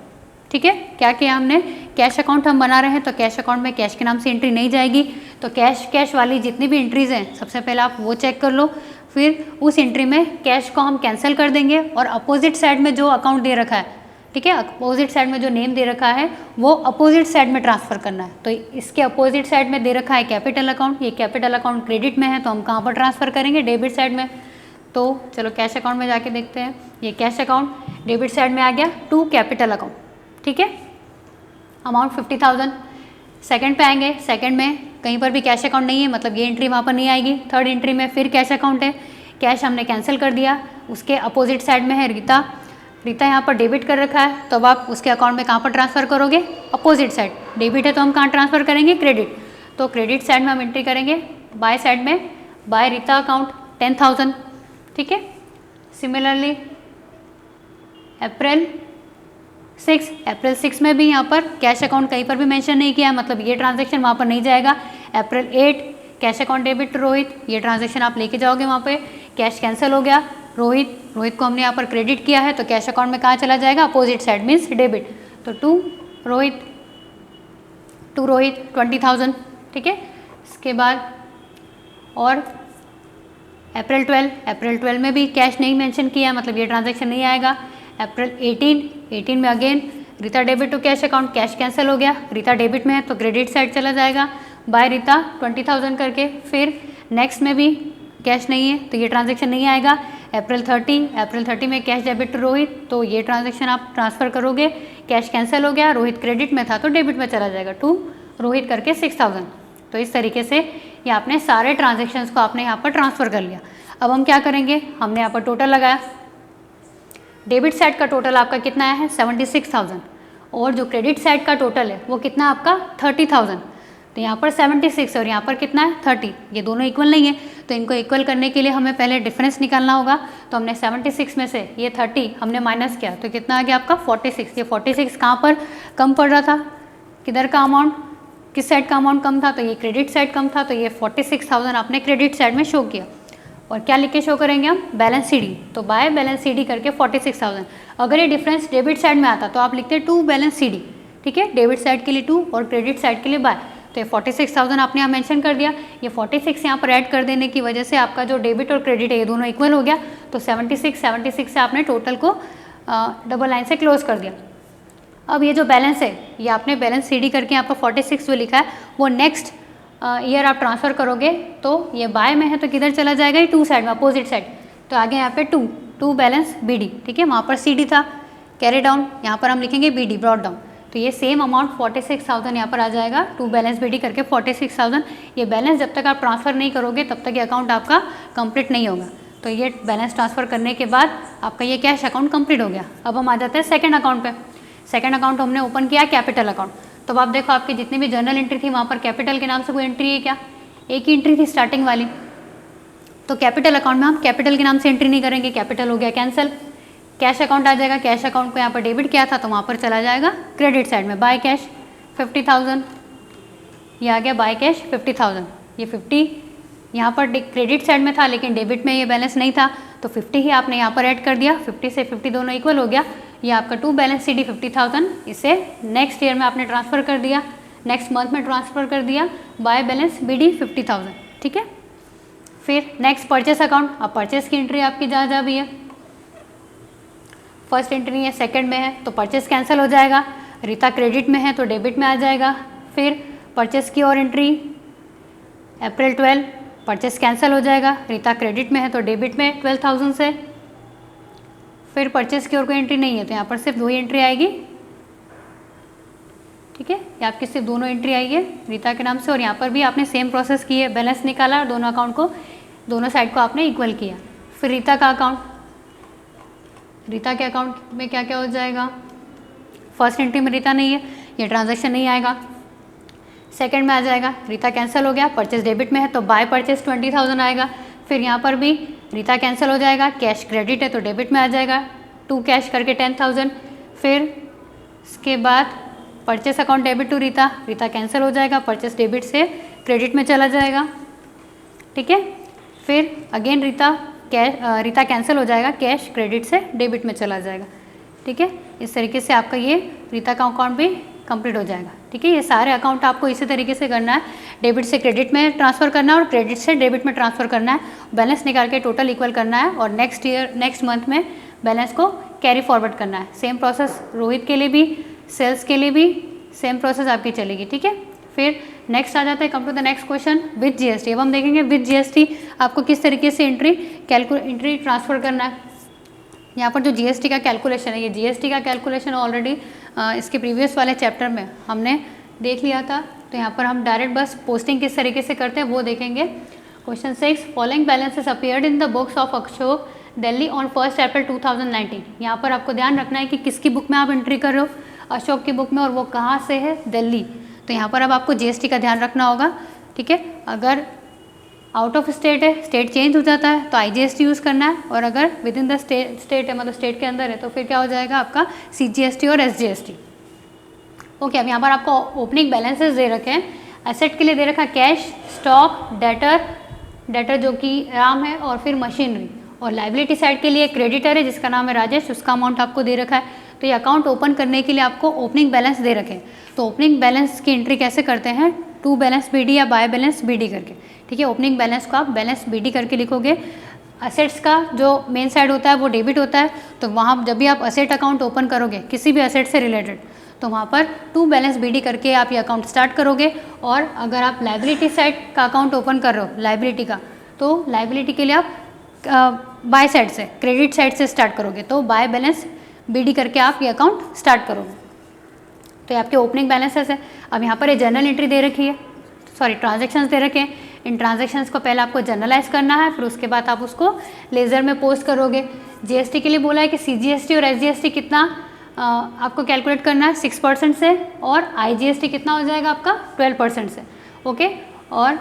ठीक है, क्या किया हमने, कैश अकाउंट हम बना रहे हैं तो कैश अकाउंट में कैश के नाम से एंट्री नहीं जाएगी. तो कैश वाली जितनी भी एंट्रीज़ हैं सबसे पहले आप वो चेक कर लो. फिर उस एंट्री में कैश को हम कैंसिल कर देंगे और अपोजिट साइड में जो अकाउंट दे रखा है, ठीक है, अपोजिट साइड में जो नेम दे रखा है वो अपोजिट साइड में ट्रांसफ़र करना है। तो इसके अपोजिट साइड में दे रखा है कैपिटल अकाउंट, ये कैपिटल अकाउंट क्रेडिट में है तो हम कहाँ पर ट्रांसफ़र करेंगे, डेबिट साइड में। तो चलो कैश अकाउंट में जाके देखते हैं। ये कैश अकाउंट डेबिट साइड में आ गया टू कैपिटल अकाउंट, ठीक है, अमाउंट 50,000। सेकंड पे आएंगे, सेकंड में कहीं पर भी कैश अकाउंट नहीं है, मतलब ये एंट्री वहाँ पर नहीं आएगी। थर्ड एंट्री में फिर कैश अकाउंट है, कैश हमने कैंसिल कर दिया, उसके अपोजिट साइड में है रीता। रीता यहाँ पर डेबिट कर रखा है तो अब आप उसके अकाउंट में कहाँ पर ट्रांसफ़र करोगे, अपोजिट साइड। डेबिट है तो हम कहाँ ट्रांसफ़र करेंगे, क्रेडिट। तो क्रेडिट साइड में हम एंट्री करेंगे, बाय साइड में बाय रीता अकाउंट 10,000, ठीक है। सिमिलरली अप्रैल 6 में भी यहाँ पर कैश अकाउंट कहीं पर भी मेंशन नहीं किया है, मतलब ये ट्रांजैक्शन वहाँ पर नहीं जाएगा। April 8 cash account debit to Rohit, ये ट्रांजैक्शन आप लेके जाओगे वहाँ पे। कैश कैंसिल हो गया, रोहित को हमने यहाँ पर क्रेडिट किया है तो कैश अकाउंट में कहाँ चला जाएगा, अपोजिट साइड मीन्स डेबिट। तो टू रोहित 20,000, ठीक है। इसके बाद और अप्रैल 12 में भी कैश नहीं मेंशन किया, मतलब ये ट्रांजैक्शन नहीं आएगा। अप्रैल 18 में again Rita debit to cash account, cash cancel हो गया, रीता डेबिट में है तो क्रेडिट साइड चला जाएगा, बाय रीता 20,000 करके। फिर नेक्स्ट में भी कैश नहीं है तो ये ट्रांजैक्शन नहीं आएगा। अप्रैल 30 में कैश डेबिट टू रोहित, तो ये ट्रांजैक्शन आप ट्रांसफ़र करोगे, कैश कैंसिल हो गया, रोहित क्रेडिट में था तो डेबिट में चला जाएगा, टू रोहित करके 6,000। तो इस तरीके से ये आपने सारे ट्रांजेक्शन्स को आपने यहाँ पर ट्रांसफ़र कर लिया। अब हम क्या करेंगे, हमने यहाँ पर टोटल लगाया, डेबिट साइड का टोटल आपका कितना आया है 76,000 और जो क्रेडिट साइड का टोटल है वो कितना आपका 30,000। तो यहाँ पर 76 और यहाँ पर कितना है 30, ये दोनों इक्वल नहीं है तो इनको इक्वल करने के लिए हमें पहले डिफरेंस निकालना होगा। तो हमने 76 में से ये 30 हमने माइनस किया तो कितना आ गया आपका 46। ये 46 कहाँ पर कम पड़ रहा था, किधर का अमाउंट, किस साइड का अमाउंट कम था, तो ये क्रेडिट साइड कम था, तो ये 46,000 आपने क्रेडिट साइड में शो किया। और क्या लिख के शो करेंगे हम, बैलेंस सीडी, तो बाय बैलेंस सीडी करके 46,000। अगर ये डिफरेंस डेबिट साइड में आता तो आप लिखते टू बैलेंस सीडी, ठीक है, डेबिट साइड के लिए 2 और क्रेडिट साइड के लिए बाय। तो ये 46,000 आपने यहाँ मेंशन कर दिया, ये 46 यहाँ पर ऐड कर देने की वजह से आपका जो डेबिट और क्रेडिट है ये दोनों इक्वल हो गया। तो 76 से आपने टोटल को डबल लाइन से क्लोज कर दिया। अब ये जो बैलेंस है ये आपने बैलेंस सीडी करके यहाँ पर 46 जो लिखा है वो नेक्स्ट ईयर आप ट्रांसफ़र करोगे तो ये बाय में है तो किधर चला जाएगा, ये टू साइड में, अपोजिट साइड। तो आगे यहाँ पे टू बैलेंस बीडी, ठीक है, वहाँ पर सीडी था कैरी डाउन, यहाँ पर हम लिखेंगे बीडी ब्रॉट डाउन। तो ये सेम अमाउंट 46,000 यहाँ पर आ जाएगा, टू बैलेंस बीडी करके 46,000। ये बैलेंस जब तक आप ट्रांसफ़र नहीं करोगे तब तक ये अकाउंट आपका कंप्लीट नहीं होगा। तो ये बैलेंस ट्रांसफ़र करने के बाद आपका ये कैश अकाउंट कंप्लीट हो गया। अब हम आ जाते हैं सेकेंड अकाउंट पे। सेकेंड अकाउंट हमने ओपन किया कैपिटल अकाउंट। तो आप देखो आपकी जितनी भी जर्नल एंट्री थी वहाँ पर कैपिटल के नाम से कोई एंट्री है क्या, एक ही एंट्री थी स्टार्टिंग वाली। तो कैपिटल अकाउंट में हम कैपिटल के नाम से एंट्री नहीं करेंगे, कैपिटल हो गया कैंसिल। कैश अकाउंट आ जाएगा, कैश अकाउंट को यहाँ पर डेबिट किया था तो वहाँ पर चला जाएगा क्रेडिट साइड में, बाय कैश 50,000, ये आ गया बाय कैश 50,000। ये 50 यहाँ पर क्रेडिट साइड में था लेकिन डेबिट में ये बैलेंस नहीं था तो 50 ही आपने यहाँ पर ऐड कर दिया, 50 से 50 दोनों इक्वल हो गया। ये आपका टू बैलेंस सीडी 50,000, इसे नेक्स्ट ईयर में आपने ट्रांसफ़र कर दिया, नेक्स्ट मंथ में ट्रांसफ़र कर दिया, बाय बैलेंस बीडी 50,000, ठीक है। फिर नेक्स्ट परचेस अकाउंट, अब परचेस की एंट्री आपकी जहाँ भी है, फर्स्ट एंट्री है, सेकंड में है तो परचेस कैंसिल हो जाएगा, रीता क्रेडिट में है तो डेबिट में आ जाएगा। फिर परचेस की और एंट्री अप्रैल 12, परचेस कैंसिल हो जाएगा, रीता क्रेडिट में है तो डेबिट में 12,000 से। फिर परचेस की और कोई एंट्री नहीं है तो यहाँ पर सिर्फ 2 ही एंट्री आएगी, ठीक है, ये आपकी सिर्फ दोनों एंट्री आई है रीता के नाम से। और यहाँ पर भी आपने सेम प्रोसेस की है, बैलेंस निकाला और दोनों अकाउंट को, दोनों साइड को आपने इक्वल किया। फिर रीता का अकाउंट, रीता के अकाउंट में क्या क्या हो जाएगा, फर्स्ट एंट्री में रीता नहीं है, ये ट्रांजैक्शन नहीं आएगा। सेकंड में आ जाएगा, रीता कैंसिल हो गया, परचेस डेबिट में है तो बाय परचेस 20,000 आएगा। फिर यहाँ पर भी रीता कैंसिल हो जाएगा, कैश क्रेडिट है तो डेबिट में आ जाएगा, टू कैश करके 10,000। फिर इसके बाद purchase account debit to Rita, Rita cancel हो जाएगा, परचेस डेबिट से क्रेडिट में चला जाएगा, ठीक है। फिर अगेन रीता कैंसिल हो जाएगा, कैश क्रेडिट से डेबिट में चला जाएगा, ठीक है। इस तरीके से आपका ये रीता का अकाउंट भी कंप्लीट हो जाएगा। ठीक है, ये सारे अकाउंट आपको इसी तरीके से करना है, डेबिट से क्रेडिट में ट्रांसफ़र करना है और क्रेडिट से डेबिट में ट्रांसफ़र करना है, बैलेंस निकाल के टोटल इक्वल करना है और नेक्स्ट मंथ में बैलेंस को कैरी फॉरवर्ड करना है। सेम प्रोसेस रोहित के लिए भी, सेल्स के लिए भी सेम प्रोसेस आपकी चलेगी। ठीक है, फिर नेक्स्ट आ जाता है, come to the next question with GST. अब हम देखेंगे विद जीएसटी आपको किस तरीके से एंट्री ट्रांसफ़र करना है। यहाँ पर जो जीएसटी का कैलकुलेशन है, ये जीएसटी का कैलकुलेशन ऑलरेडी इसके प्रीवियस वाले चैप्टर में हमने देख लिया था, तो यहाँ पर हम डायरेक्ट बस पोस्टिंग किस तरीके से करते हैं वो देखेंगे। Question 6, following balances appeared in the books of Ashok Delhi on 1 अप्रैल 2019। यहाँ पर आपको ध्यान रखना है कि किसकी बुक में आप एंट्री कर रहे हो, अशोक की बुक में, और वो कहाँ से है, दिल्ली। तो यहाँ पर अब आपको जीएसटी का ध्यान रखना होगा। ठीक है, अगर आउट ऑफ स्टेट है, स्टेट चेंज हो जाता है तो आईजीएसटी यूज़ करना है, और अगर विद इन द स्टेट है, मतलब स्टेट के अंदर है, तो फिर क्या हो जाएगा आपका सीजीएसटी और एसजीएसटी। ओके, अब यहाँ पर आपको ओपनिंग बैलेंसेस दे रखे हैं। एसेट के लिए दे रखा कैश, स्टॉक, डेटर जो कि राम है, और फिर मशीनरी। और लाइबिलिटी साइड के लिए क्रेडिटर है जिसका नाम है राजेश, उसका अमाउंट आपको दे रखा है। तो ये अकाउंट ओपन करने के लिए आपको ओपनिंग बैलेंस दे रखे हैं। तो ओपनिंग बैलेंस की एंट्री कैसे करते हैं, टू बैलेंस बीडी या बाय बैलेंस बीडी करके। ठीक है, ओपनिंग बैलेंस को आप बैलेंस बीडी करके लिखोगे। असेट्स का जो मेन साइड होता है वो डेबिट होता है, तो वहाँ जब भी आप असेट अकाउंट ओपन करोगे किसी भी असेट से रिलेटेड, तो वहाँ पर टू बैलेंस बीडी करके आप ये अकाउंट स्टार्ट करोगे। और अगर आप लाइबिलिटी साइड का अकाउंट ओपन कर रहे हो लाइबिलिटी का, तो लाइबिलिटी के लिए आप बाय साइड से, क्रेडिट साइड से स्टार्ट करोगे, तो बाय बैलेंस बीडी करके आप ये अकाउंट स्टार्ट करोगे। तो ये आपके ओपनिंग बैलेंसेस है। अब यहाँ पर ये जर्नल एंट्री दे रखी है, सॉरी ट्रांजेक्शन्स दे रखे हैं। इन ट्रांजेक्शन्स को पहले आपको जर्नलाइज करना है, फिर उसके बाद आप उसको लेज़र में पोस्ट करोगे। जीएसटी के लिए बोला है कि सीजीएसटी और एसजीएसटी कितना आपको कैलकुलेट करना है 6% से, और आईजीएसटी कितना हो जाएगा आपका 12% से। ओके, और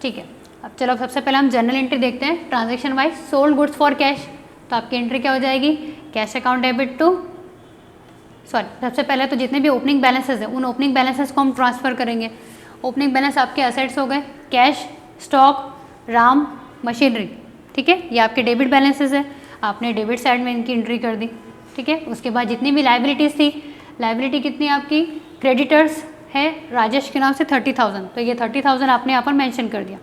ठीक है, अब चलो सबसे पहले हम जर्नल एंट्री देखते हैं। Transaction wise sold goods for cash, तो आपकी एंट्री क्या हो जाएगी, cash account debit to, sorry सबसे पहले तो जितने भी ओपनिंग बैलेंसेस हैं उन ओपनिंग बैलेंसेस को हम ट्रांसफ़र करेंगे। ओपनिंग बैलेंस आपके असेट्स हो गए, कैश, स्टॉक, राम, मशीनरी। ठीक है, ये आपके डेबिट बैलेंसेस है, आपने डेबिट साइड में इनकी एंट्री कर दी। ठीक है, उसके बाद जितनी भी लाइबिलिटीज़ थी, लाइबिलिटी कितनी आपकी, क्रेडिटर्स है राजेश के नाम से 30,000, तो ये 30,000 आपने यहाँ पर मेंशन कर दिया।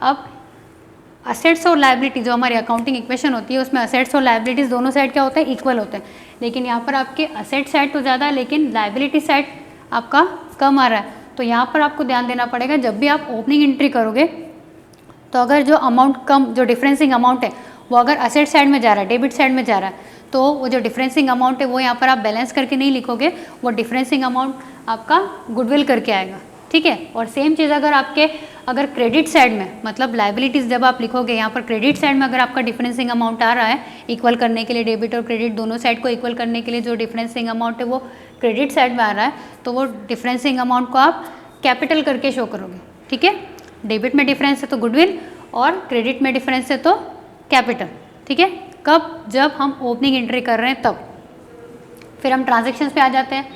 अब असेट्स और लाइबिलिटी जो हमारी अकाउंटिंग इक्वेशन होती है उसमें असेट्स और लाइबिलिटीज़ दोनों साइड क्या होते हैं, इक्वल होते हैं। लेकिन यहाँ पर आपके असेट साइड तो ज़्यादा है लेकिन लाइबिलिटी साइड आपका कम आ रहा है। तो यहाँ पर आपको ध्यान देना पड़ेगा, जब भी आप ओपनिंग एंट्री करोगे तो अगर जो अमाउंट कम, जो डिफरेंसिंग अमाउंट है वो अगर असेट साइड में जा रहा है, डेबिट साइड में जा रहा है, तो वो जो डिफरेंसिंग अमाउंट है वो यहाँ पर आप बैलेंस करके नहीं लिखोगे, वो डिफरेंसिंग अमाउंट आपका गुडविल करके आएगा। ठीक है, और सेम चीज़ अगर क्रेडिट साइड में, मतलब लाइबिलिटीज़ जब आप लिखोगे यहाँ पर क्रेडिट साइड में अगर आपका डिफरेंसिंग अमाउंट आ रहा है, इक्वल करने के लिए डेबिट और क्रेडिट दोनों साइड को इक्वल करने के लिए जो डिफरेंसिंग अमाउंट है वो क्रेडिट साइड में आ रहा है, तो वो डिफरेंसिंग अमाउंट को आप कैपिटल करके शो करोगे। ठीक है, डेबिट में डिफरेंस है तो गुडविल, और क्रेडिट में डिफरेंस है तो कैपिटल। ठीक है, कब, जब हम ओपनिंग एंट्री कर रहे हैं तब। फिर हम ट्रांजेक्शन्स पे आ जाते हैं।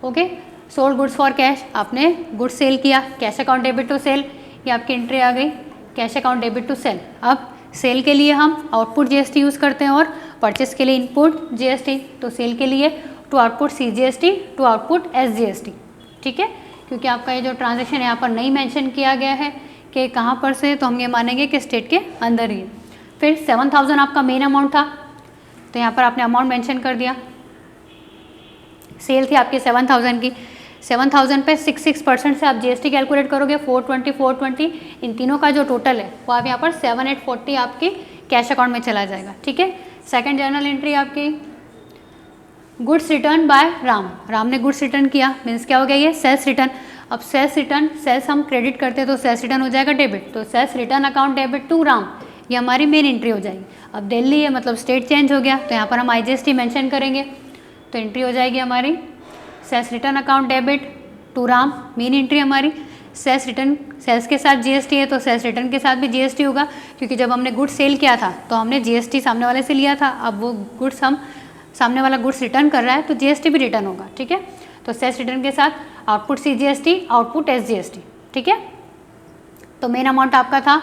Okay, sold goods for cash, आपने गुड्स सेल किया, cash account debit to sale, ये आपकी एंट्री आ गई, cash account debit to sale. अब सेल के लिए हम आउटपुट जीएसटी यूज़ करते हैं और परचेस के लिए इनपुट जीएसटी, तो सेल के लिए to output CGST, to output SGST. ठीक है, क्योंकि आपका ये जो ट्रांजेक्शन यहाँ पर नहीं मेंशन किया गया है कि कहाँ पर से, तो हम ये मानेंगे कि स्टेट के अंदर ही है। फिर 7,000 आपका मेन अमाउंट था, तो यहाँ पर आपने अमाउंट मेंशन कर दिया। सेल थी आपकी 7,000 की, 7,000 पे 6% से आप जीएसटी कैलकुलेट करोगे, 420, 420, इन तीनों का जो टोटल है वो आप यहाँ पर 7,840 आपकी कैश अकाउंट में चला जाएगा। ठीक है, सेकंड जर्नल एंट्री आपकी गुड्स रिटर्न बाय राम ने गुड्स रिटर्न किया, मीन्स क्या हो गया ये, सेल्स रिटर्न। अब सेल्स रिटर्न, सेल्स हम क्रेडिट करते हैं तो सेल्स रिटर्न हो जाएगा डेबिट, तो sales return account debit to Ram, ये हमारी मेन एंट्री हो जाएगी। अब दिल्ली है मतलब स्टेट चेंज हो गया, तो यहाँ पर हम आईजीएसटी मेंशन करेंगे, तो एंट्री हो जाएगी हमारी sales return account debit to Ram, main entry हमारी। सेल्स रिटर्न, सेल्स के साथ जीएसटी है तो सेल्स रिटर्न के साथ भी जीएसटी होगा, क्योंकि जब हमने गुड्स सेल किया था तो हमने जीएसटी सामने वाले से लिया था, अब वो गुड्स हम, सामने वाला गुड्स रिटर्न कर रहा है तो जीएसटी भी रिटर्न होगा। ठीक है, तो सेल्स रिटर्न के साथ आउटपुट सीजीएसटी, आउटपुट एसजीएसटी। ठीक है, तो मेन अमाउंट आपका था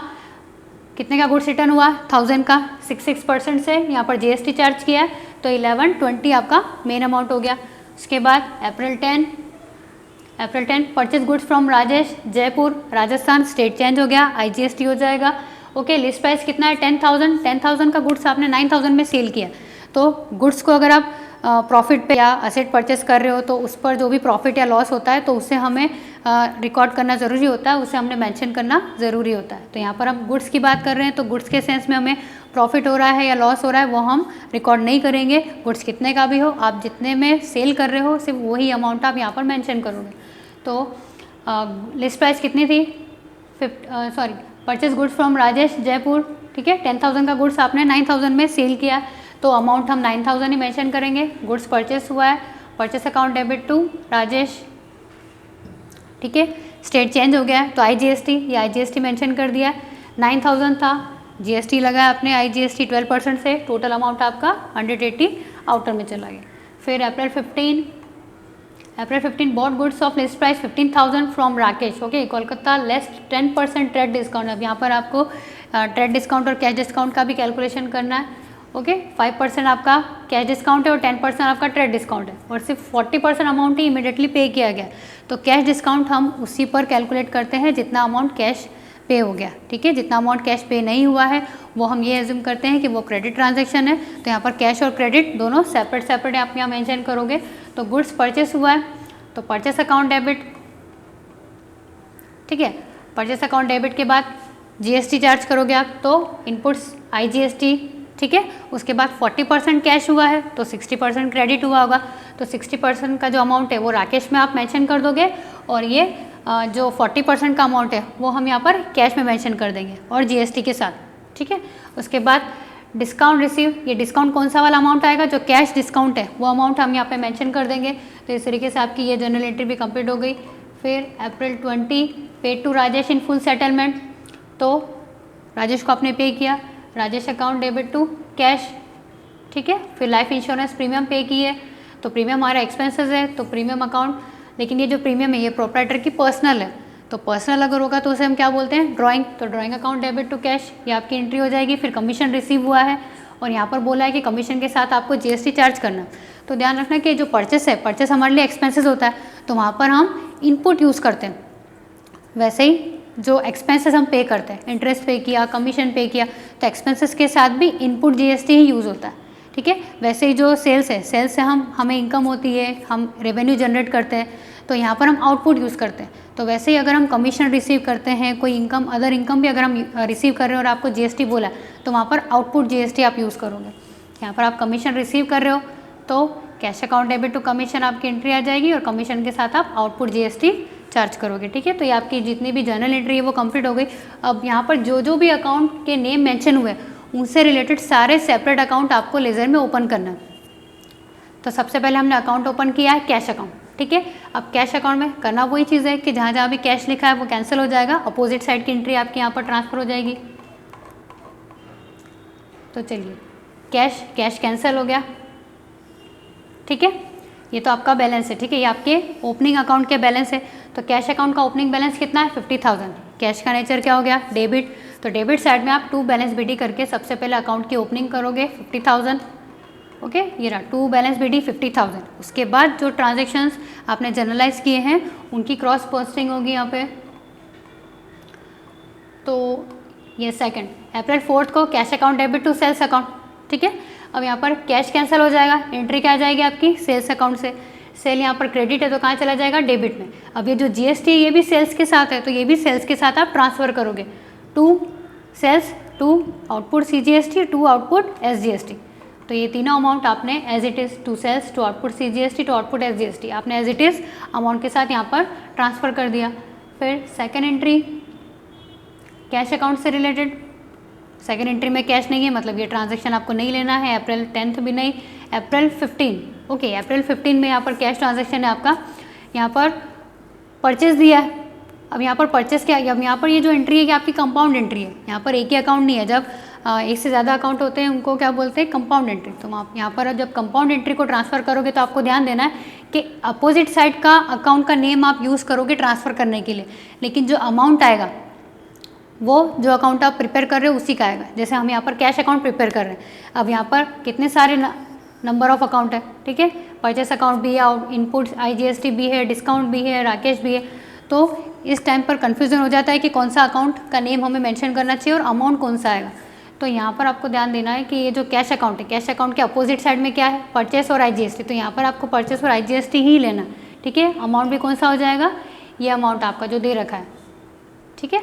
कितने का गुड्स रिटर्न हुआ, 1000 का, 6% से यहाँ पर जीएसटी चार्ज किया है तो 1120 आपका मेन अमाउंट हो गया। उसके बाद अप्रैल 10 अप्रैल 10 purchase goods from Rajesh Jaipur Rajasthan, state change हो गया, IGST हो जाएगा। ओके, लिस्ट प्राइस कितना है 10,000, 10,000 का गुड्स आपने 9,000 में सेल किया, तो गुड्स को अगर आप प्रॉफिट पे या असेट परचेस कर रहे हो तो उस पर जो भी प्रॉफिट या लॉस होता है तो उससे हमें रिकॉर्ड करना ज़रूरी होता है, उसे हमने मेंशन करना ज़रूरी होता है। तो यहाँ पर हम गुड्स की बात कर रहे हैं तो गुड्स के सेंस में हमें प्रॉफिट हो रहा है या लॉस हो रहा है वो हम रिकॉर्ड नहीं करेंगे। गुड्स कितने का भी हो, आप जितने में सेल कर रहे हो सिर्फ वही अमाउंट आप यहाँ पर मेंशन करोगे। तो लिस्ट प्राइस कितनी थी, purchase goods from Rajesh Jaipur, ठीक है, 10,000 का गुड्स आपने 9,000 में सेल किया, तो अमाउंट हम 9,000 ही मेंशन करेंगे। गुड्स परचेस हुआ है, purchase account debit to Rajesh, ठीक है, स्टेट चेंज हो गया है तो IGST, ये IGST मेंशन कर दिया है। 9,000 था, GST लगाया आपने IGST 12% से, टोटल अमाउंट आपका 180 आउटर में चला गया। फिर अप्रैल 15 bought goods of list price 15,000 from Rakesh, okay, Kolkata, less 10% trade discount. अब यहाँ पर आपको ट्रेड डिस्काउंट और कैश डिस्काउंट का भी कैलकुलेशन करना है। ओके, 5% आपका कैश डिस्काउंट है और 10% आपका ट्रेड डिस्काउंट है, और सिर्फ 40% अमाउंट ही इमीडिएटली पे किया गया। तो कैश डिस्काउंट हम उसी पर कैलकुलेट करते हैं जितना अमाउंट कैश पे हो गया, ठीक है। जितना अमाउंट कैश पे नहीं हुआ है वो हम ये एज्यूम करते हैं कि वो क्रेडिट ट्रांजैक्शन है, तो यहाँ पर कैश और क्रेडिट दोनों सेपरेट आप यहाँ मेंशन करोगे। तो गुड्स परचेस हुआ है तो परचेस अकाउंट डेबिट, ठीक है, परचेस अकाउंट डेबिट के बाद GST चार्ज करोगे आप, तो इनपुट्स IGST, ठीक है। उसके बाद 40% कैश हुआ है तो 60% क्रेडिट हुआ होगा, तो 60% का जो अमाउंट है वो राकेश में आप मेंशन कर दोगे, और ये जो 40% का अमाउंट है वो हम यहाँ पर कैश में मेंशन कर देंगे और GST के साथ, ठीक है। उसके बाद डिस्काउंट रिसीव, ये डिस्काउंट कौन सा वाला अमाउंट आएगा, जो कैश डिस्काउंट है वो अमाउंट हम यहाँ पे मेंशन कर देंगे। तो इस तरीके से आपकी ये जर्नल एंट्री भी कंप्लीट हो गई। फिर April 20 paid to Rajesh in full settlement, तो राजेश को आपने पे किया, Rajesh account debit to cash, ठीक है। फिर लाइफ इंश्योरेंस प्रीमियम पे की है, तो प्रीमियम हमारा एक्सपेंसेस है तो प्रीमियम अकाउंट, लेकिन ये जो प्रीमियम है ये प्रोप्राइटर की पर्सनल है, तो पर्सनल अगर होगा तो उसे हम क्या बोलते हैं, ड्राइंग, तो drawing account debit to cash, ये आपकी एंट्री हो जाएगी। फिर कमीशन रिसीव हुआ है और यहाँ पर बोला है कि कमीशन के साथ आपको GST चार्ज करना, तो ध्यान रखना कि जो परचेस है, परचेस हमारे लिए एक्सपेंसेस होता है, तो वहाँ पर हम इनपुट यूज़ करते हैं। वैसे ही जो एक्सपेंसेस हम पे करते हैं, इंटरेस्ट पे किया, कमीशन पे किया, तो एक्सपेंसेस के साथ भी इनपुट GST ही यूज़ होता है, ठीक है। वैसे ही जो सेल्स है, सेल्स से हमें इनकम होती है, हम रेवेन्यू जनरेट करते हैं, तो यहाँ पर हम आउटपुट यूज़ करते हैं। तो वैसे ही अगर हम कमीशन रिसीव करते हैं, कोई इनकम, अदर इनकम भी अगर हम रिसीव कर रहे हैं और आपको GST बोला तो वहाँ पर आउटपुट GST आप यूज़ करोगे। यहाँ पर आप कमीशन रिसीव कर रहे हो तो cash account debit to commission आपकी एंट्री आ जाएगी और कमीशन के साथ आप आउटपुट GST चार्ज करोगे, ठीक है। तो ये आपकी जितनी भी जर्नल एंट्री है वो कंप्लीट हो गई। अब यहाँ पर जो भी अकाउंट के नेम मेंशन हुए उनसे रिलेटेड सारे सेपरेट अकाउंट आपको लेजर में ओपन करना है। तो सबसे पहले हमने अकाउंट ओपन किया है कैश अकाउंट, ठीक है। अब कैश अकाउंट में करना वही चीज़ है कि जहाँ जहाँ भी कैश लिखा है वो कैंसिल हो जाएगा, अपोजिट साइड की एंट्री आपकी यहाँ पर ट्रांसफर हो जाएगी। तो चलिए, कैश कैंसिल हो गया, ठीक है। ये तो आपका बैलेंस है, ठीक है, ये आपके ओपनिंग अकाउंट के बैलेंस है। तो कैश अकाउंट का ओपनिंग बैलेंस कितना है, 50,000। कैश का नेचर क्या हो गया, डेबिट, तो डेबिट साइड में आप टू बैलेंस BD करके सबसे पहले अकाउंट की ओपनिंग करोगे 50,000, ओके, ये रहा टू बैलेंस BD 50,000। उसके बाद जो ट्रांजेक्शन्स आपने जर्नलाइज किए हैं उनकी क्रॉस पोस्टिंग होगी यहाँ पे। तो ये सेकंड अप्रैल 4 को cash account debit to sales account, ठीक है। अब यहाँ पर कैश कैंसिल हो जाएगा, एंट्री क्या आ जाएगी आपकी सेल्स अकाउंट से, सेल यहाँ पर क्रेडिट है तो कहाँ चला जाएगा, डेबिट में। अब ये जो GST है ये भी सेल्स के साथ है, तो ये भी सेल्स के साथ आप ट्रांसफ़र करोगे to sales to output CGST to output SGST। तो ये तीनों अमाउंट आपने as it is to sales to output CGST to output SGST आपने एज इट इज़ अमाउंट के साथ यहाँ पर ट्रांसफ़र कर दिया। फिर सेकेंड एंट्री कैश अकाउंट से रिलेटेड, सेकेंड एंट्री में कैश नहीं है मतलब ये ट्रांजैक्शन आपको नहीं लेना है, अप्रैल 10 भी नहीं, अप्रैल 15, ओके, अप्रैल 15 में यहाँ पर कैश ट्रांजैक्शन है आपका, यहाँ पर परचेज दिया है। अब यहाँ पर परचेस क्या है, अब यहाँ पर ये जो एंट्री है कि आपकी कंपाउंड एंट्री है, यहाँ पर एक ही अकाउंट नहीं है। जब एक से ज़्यादा अकाउंट होते हैं उनको क्या बोलते हैं, कंपाउंड एंट्री। तो आप यहाँ पर जब कंपाउंड एंट्री को ट्रांसफ़र करोगे तो आपको ध्यान देना है कि अपोजिट साइड का अकाउंट का नेम आप यूज़ करोगे ट्रांसफ़र करने के लिए, लेकिन जो अमाउंट आएगा वो जो अकाउंट आप प्रिपेयर कर रहे हो उसी का आएगा। जैसे हम यहाँ पर कैश अकाउंट प्रिपेयर कर रहे हैं, अब यहाँ पर कितने सारे नंबर ऑफ अकाउंट है, ठीक है। परचेस अकाउंट भी है, इनपुट IGST भी है, डिस्काउंट भी है, राकेश भी है। तो इस टाइम पर कन्फ्यूजन हो जाता है कि कौन सा अकाउंट का नेम हमें मेंशन करना चाहिए और अमाउंट कौन सा आएगा। तो यहाँ पर आपको ध्यान देना है कि ये जो कैश अकाउंट है, कैश अकाउंट के अपोजिट साइड में क्या है, परचेस और IGST। तो यहाँ पर आपको परचेस और IGST ही लेना है, ठीक है। अमाउंट भी कौन सा हो जाएगा, ये अमाउंट आपका जो दे रखा है, ठीक है।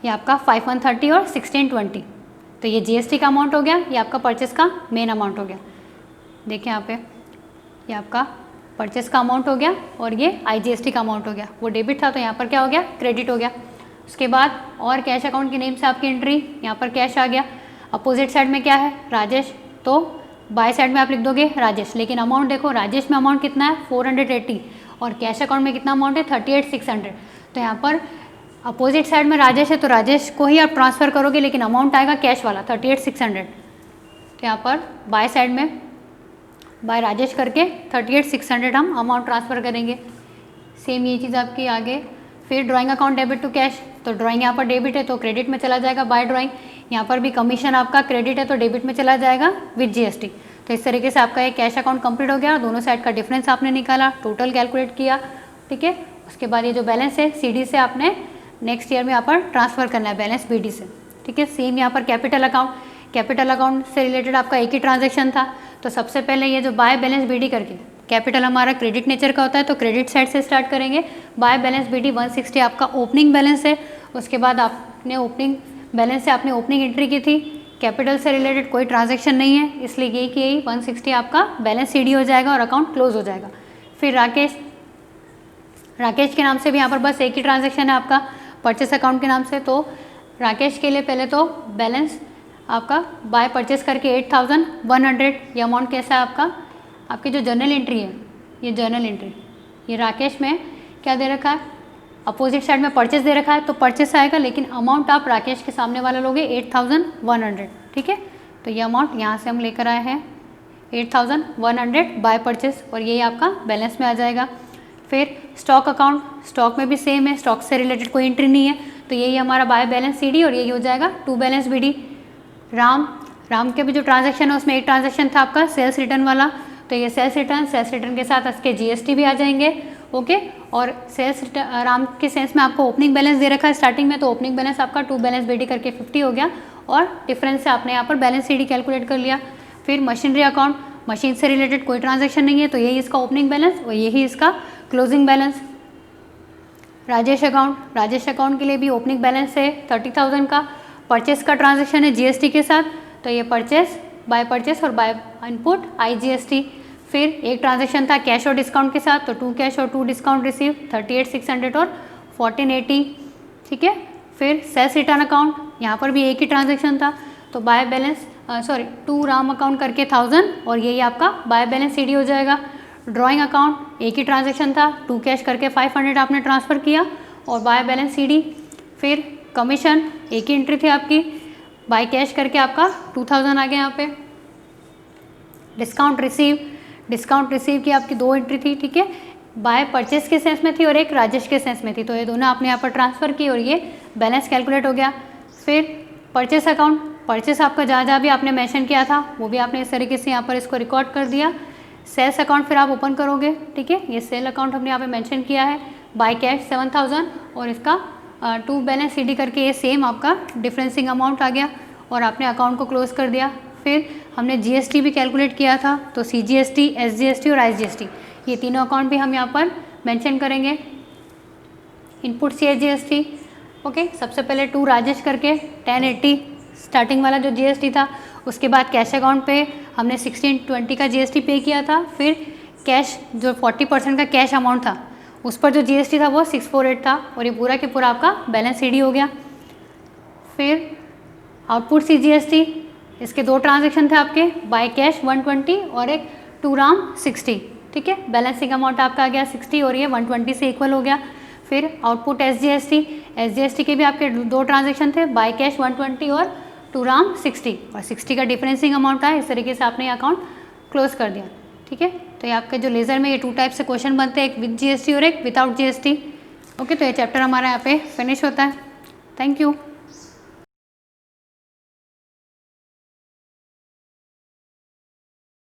ये आपका 5130 और 1620। तो ये GST का अमाउंट हो गया, ये आपका परचेस का मेन अमाउंट हो गया। देखिए यहाँ पे ये आपका परचेस का अमाउंट हो गया और ये IGST का अमाउंट हो गया। वो डेबिट था तो यहाँ पर क्या हो गया, क्रेडिट हो गया। उसके बाद और कैश अकाउंट के नेम से आपकी एंट्री, यहाँ पर कैश आ गया। अपोजिट साइड में क्या है, राजेश। तो बाय साइड में आप लिख दोगे राजेश, लेकिन अमाउंट देखो, राजेश में अमाउंट कितना है 480 और कैश अकाउंट में कितना अमाउंट है 38,600। तो यहाँ पर अपोजिट साइड में राजेश है तो राजेश को ही आप ट्रांसफ़र करोगे, लेकिन अमाउंट आएगा कैश वाला 38,600। तो यहाँ पर बाय साइड में बाय राजेश करके 38,600 हम अमाउंट ट्रांसफ़र करेंगे। सेम ये चीज़ आपकी आगे। फिर drawing account debit to cash, तो ड्राइंग यहाँ पर डेबिट है तो क्रेडिट में चला जाएगा बाय ड्राइंग। यहाँ पर भी कमीशन आपका क्रेडिट है तो डेबिट में चला जाएगा विद GST। तो इस तरीके से आपका एक कैश अकाउंट कंप्लीट हो गया। दोनों साइड का डिफरेंस आपने निकाला, टोटल कैलकुलेट किया, ठीक है। उसके बाद ये जो बैलेंस है CD से आपने नेक्स्ट ईयर में यहाँ पर ट्रांसफ़र करना है, बैलेंस BD से, ठीक है। सेम यहाँ पर कैपिटल अकाउंट से रिलेटेड आपका एक ही ट्रांजेक्शन था। तो सबसे पहले ये जो बाय बैलेंस BD करके, कैपिटल हमारा क्रेडिट नेचर का होता है तो क्रेडिट साइड से स्टार्ट करेंगे। बाय बैलेंस BD 160 आपका ओपनिंग बैलेंस है। उसके बाद आपने ओपनिंग बैलेंस से आपने ओपनिंग एंट्री की थी, कैपिटल से रिलेटेड कोई ट्रांजेक्शन नहीं है, इसलिए यही कि यही 160 आपका बैलेंस CD हो जाएगा और अकाउंट क्लोज हो जाएगा। फिर राकेश के नाम से भी यहाँ पर बस एक ही ट्रांजेक्शन है आपका परचेस अकाउंट के नाम से। तो राकेश के लिए पहले तो बैलेंस आपका बाय परचेस करके 8,100। ये अमाउंट कैसा है आपकी जो जर्नल एंट्री है, ये जर्नल एंट्री, ये राकेश में क्या दे रखा है, अपोजिट साइड में परचेस दे रखा है तो परचेस आएगा, लेकिन अमाउंट आप राकेश के सामने वाला लोगे 8,100, ठीक है। तो ये अमाउंट यहाँ से हम लेकर आए हैं 8,100 बाय परचेस और यही आपका बैलेंस में आ जाएगा। फिर स्टॉक अकाउंट, स्टॉक में भी सेम है, स्टॉक से रिलेटेड कोई एंट्री नहीं है तो यही हमारा बाय बैलेंस CD और यही हो जाएगा टू बैलेंस BD। राम के भी जो ट्रांजैक्शन है उसमें एक ट्रांजैक्शन था आपका सेल्स रिटर्न वाला, तो ये सेल्स रिटर्न के साथ इसके GST भी आ जाएंगे, ओके। और सेल्स रिटर्न राम के सेंस में आपको ओपनिंग बैलेंस दे रखा है स्टार्टिंग में, तो ओपनिंग बैलेंस आपका टू बैलेंस BD करके 50 हो गया और डिफरेंस से आपने यहाँ पर बैलेंस CD कैलकुलेट कर लिया। फिर मशीनरी अकाउंट, मशीन से रिलेटेड कोई ट्रांजैक्शन नहीं है तो यही इसका ओपनिंग बैलेंस और यही इसका क्लोजिंग बैलेंस। राजेश अकाउंट के लिए भी ओपनिंग बैलेंस है 30,000 का, परचेस का ट्रांजैक्शन है GST के साथ, तो ये बाय परचेस और बाय इनपुट IGST। फिर एक ट्रांजैक्शन था कैश और डिस्काउंट के साथ, तो 2 कैश और 2 डिस्काउंट रिसीव 38,600 और 1480, ठीक है। फिर सेल्स रिटर्न अकाउंट, यहाँ पर भी एक ही ट्रांजैक्शन था तो बाय बैलेंस 2 राम अकाउंट करके 1000 और यही आपका बाय बैलेंस CD हो जाएगा। ड्राइंग अकाउंट एक ही ट्रांजैक्शन था, 2 कैश करके 500 आपने ट्रांसफ़र किया और बाय बैलेंस CD। फिर कमीशन एक ही एंट्री थी आपकी, बाय कैश करके आपका 2000 आ गया यहाँ पे। डिस्काउंट रिसीव की आपकी 2 एंट्री थी, ठीक है। बाय परचेस के सेंस में थी और एक राजेश के सेंस में थी, तो ये दोनों आपने यहाँ पर ट्रांसफ़र की और ये बैलेंस कैलकुलेट हो गया। फिर परचेस अकाउंट, परचेस आपका जहाँ भी आपने मेंशन किया था वो भी आपने इस तरीके से यहाँ पर इसको रिकॉर्ड कर दिया। सेल्स अकाउंट फिर आप ओपन करोगे, ठीक है। ये सेल अकाउंट हमने यहाँ पे मेंशन किया है, बाय कैश 7,000 और इसका टू बैलेंस CD करके ये सेम आपका डिफरेंसिंग अमाउंट आ गया और आपने अकाउंट को क्लोज कर दिया। फिर हमने GST भी कैलकुलेट किया था, तो CGST, SGST और IGST ये तीनों अकाउंट भी हम यहाँ पर मेंशन करेंगे। Input CGST, okay. सबसे पहले 2 राजेश करके 1080 स्टार्टिंग वाला जो GST था, उसके बाद कैश अकाउंट पे हमने 1620 का GST पे किया था। फिर कैश जो 40% का कैश अमाउंट था उस पर जो GST था वो 648 था और ये पूरा के पूरा आपका बैलेंस CD हो गया। फिर आउटपुट CGST, इसके 2 ट्रांजैक्शन थे आपके, बाय कैश 120 और एक 2 राम 60, ठीक है। बैलेंसिंग अमाउंट आपका आ गया 60 और ये 120 से इक्वल हो गया। फिर आउटपुट SGST के भी आपके 2 ट्रांजैक्शन थे, बाय कैश 120 और 2 राम 60 और 60 का डिफरेंसिंग अमाउंट था। इस तरीके से आपने अकाउंट क्लोज कर दिया, ठीक है। तो ये आपके जो लेज़र में ये 2 टाइप से क्वेश्चन बनते हैं, एक विद GST और एक विदाउट GST, ओके। तो ये चैप्टर हमारा यहाँ पे फिनिश होता है। Thank you.